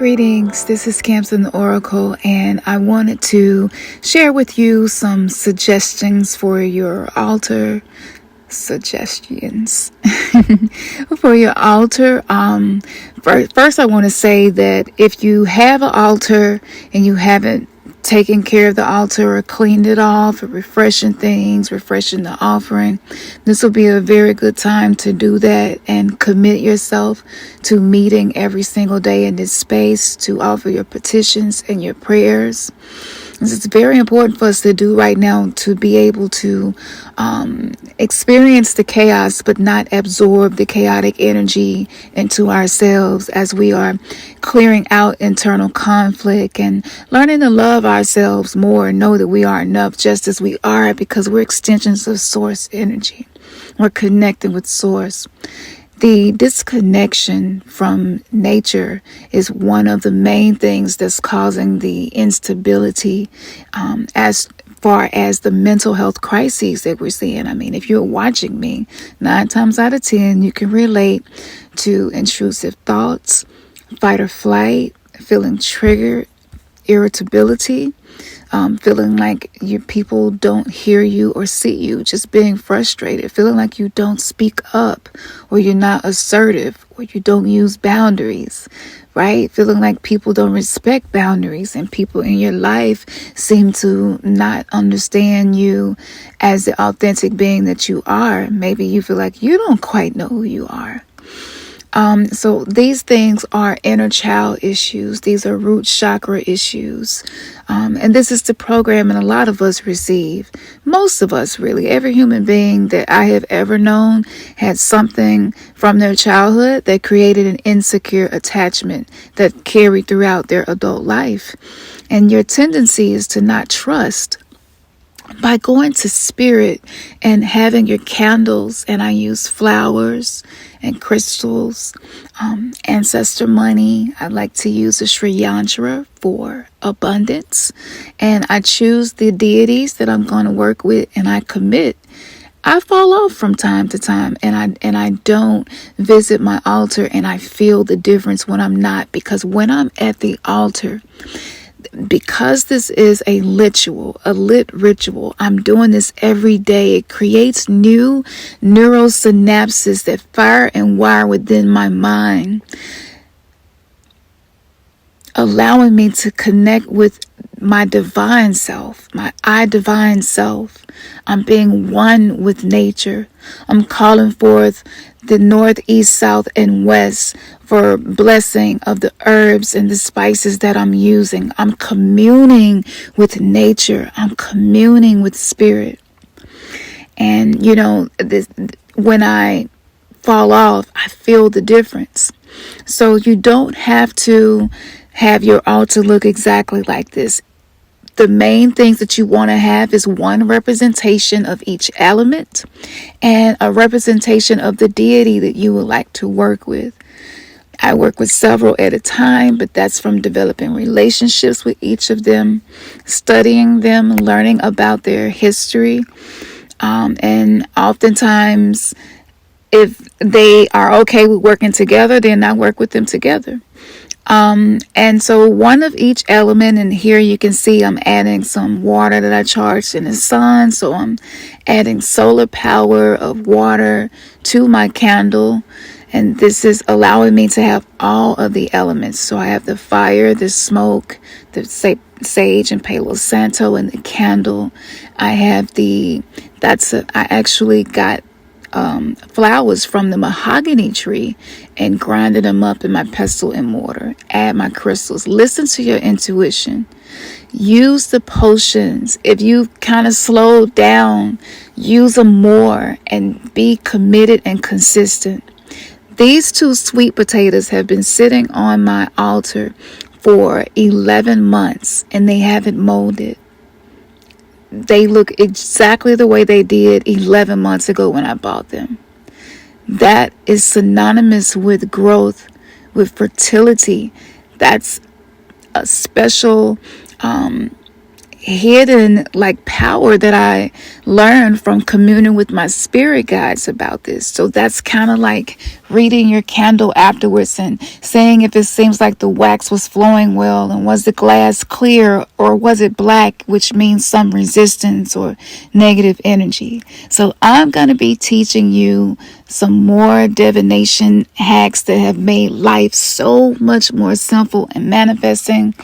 Greetings, this is Camson the Oracle, and I wanted to share with you some suggestions for your altar. Suggestions for your altar. First, I want to say that if you have an altar and you haven't taken care of the altar or cleaned it off or refreshing the offering, this will be a very good time to do that and commit yourself to meeting every single day in this space to offer your petitions and your prayers. It's very important for us to do right now to be able to experience the chaos but not absorb the chaotic energy into ourselves as we are clearing out internal conflict and learning to love ourselves more and know that we are enough just as we are, because we're extensions of source energy. We're connected with source. The disconnection from nature is one of the main things that's causing the instability as far as the mental health crises that we're seeing. I mean, if you're watching me, 9 times out of 10, you can relate to intrusive thoughts, fight or flight, feeling triggered, irritability, feeling like your people don't hear you or see you, just being frustrated, feeling like you don't speak up, or you're not assertive, or you don't use boundaries, right? Feeling like people don't respect boundaries and people in your life seem to not understand you as the authentic being that you are. Maybe you feel like you don't quite know who you are. So these things are inner child issues. These are root chakra issues. And this is the programming a lot of us receive. Most of us, really. Every human being that I have ever known had something from their childhood that created an insecure attachment that carried throughout their adult life. And your tendency is to not trust. By going to spirit and having your candles, and I use flowers and crystals, ancestor money. I like to use a Sri Yantra for abundance, and I choose the deities that I'm going to work with, and I commit. I fall off from time to time, and I don't visit my altar, and I feel the difference when I'm not, because when I'm at the altar, because this is a lit ritual, I'm doing this every day. It creates new neural synapses that fire and wire within my mind, allowing me to connect with my divine self, my Idivine self. I'm being one with nature. I'm calling forth the north, east, south, and west for blessing of the herbs and the spices that I'm using. I'm communing with nature. I'm communing with spirit. And, when I fall off, I feel the difference. So you don't have to have your altar look exactly like this. The main things that you want to have is one representation of each element and a representation of the deity that you would like to work with. I work with several at a time, but that's from developing relationships with each of them, studying them, learning about their history. And oftentimes, if they are okay with working together, then I work with them together. And so one of each element, and here you can see I'm adding some water that I charged in the sun. So I'm adding solar power of water to my candle. And this is allowing me to have all of the elements. So I have the fire, the smoke, the sage and Palo Santo, and the candle. I have I actually got flowers from the mahogany tree and grinded them up in my pestle and mortar. Add my crystals. Listen to your intuition. Use the potions. If you kind of slow down, use them more and be committed and consistent. These 2 sweet potatoes have been sitting on my altar for 11 months and they haven't molded. They look exactly the way they did 11 months ago when I bought them. That is synonymous with growth, with fertility. That's a special hidden like power that I learned from communing with my spirit guides about this. So that's kind of like reading your candle afterwards and saying if it seems like the wax was flowing well, and was the glass clear or was it black, which means some resistance or negative energy. So I'm going to be teaching you some more divination hacks that have made life so much more simple and manifesting.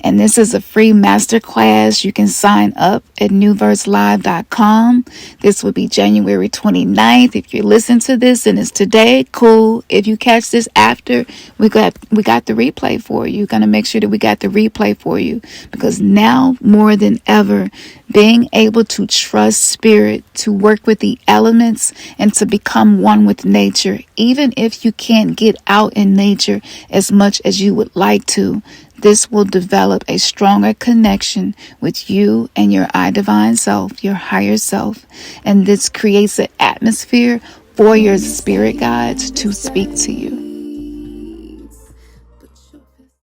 And this is a free masterclass. You can sign up at newverselive.com. This will be January 29th. If you listen to this and it's today, cool. If you catch this after, we got the replay for you. You're going to make sure that we got the replay for you, because now more than ever, being able to trust spirit, to work with the elements, and to become one with nature, even if you can't get out in nature as much as you would like to, this will develop a stronger connection with you and your Idivine self, your higher self. And this creates an atmosphere for your spirit guides to speak to you.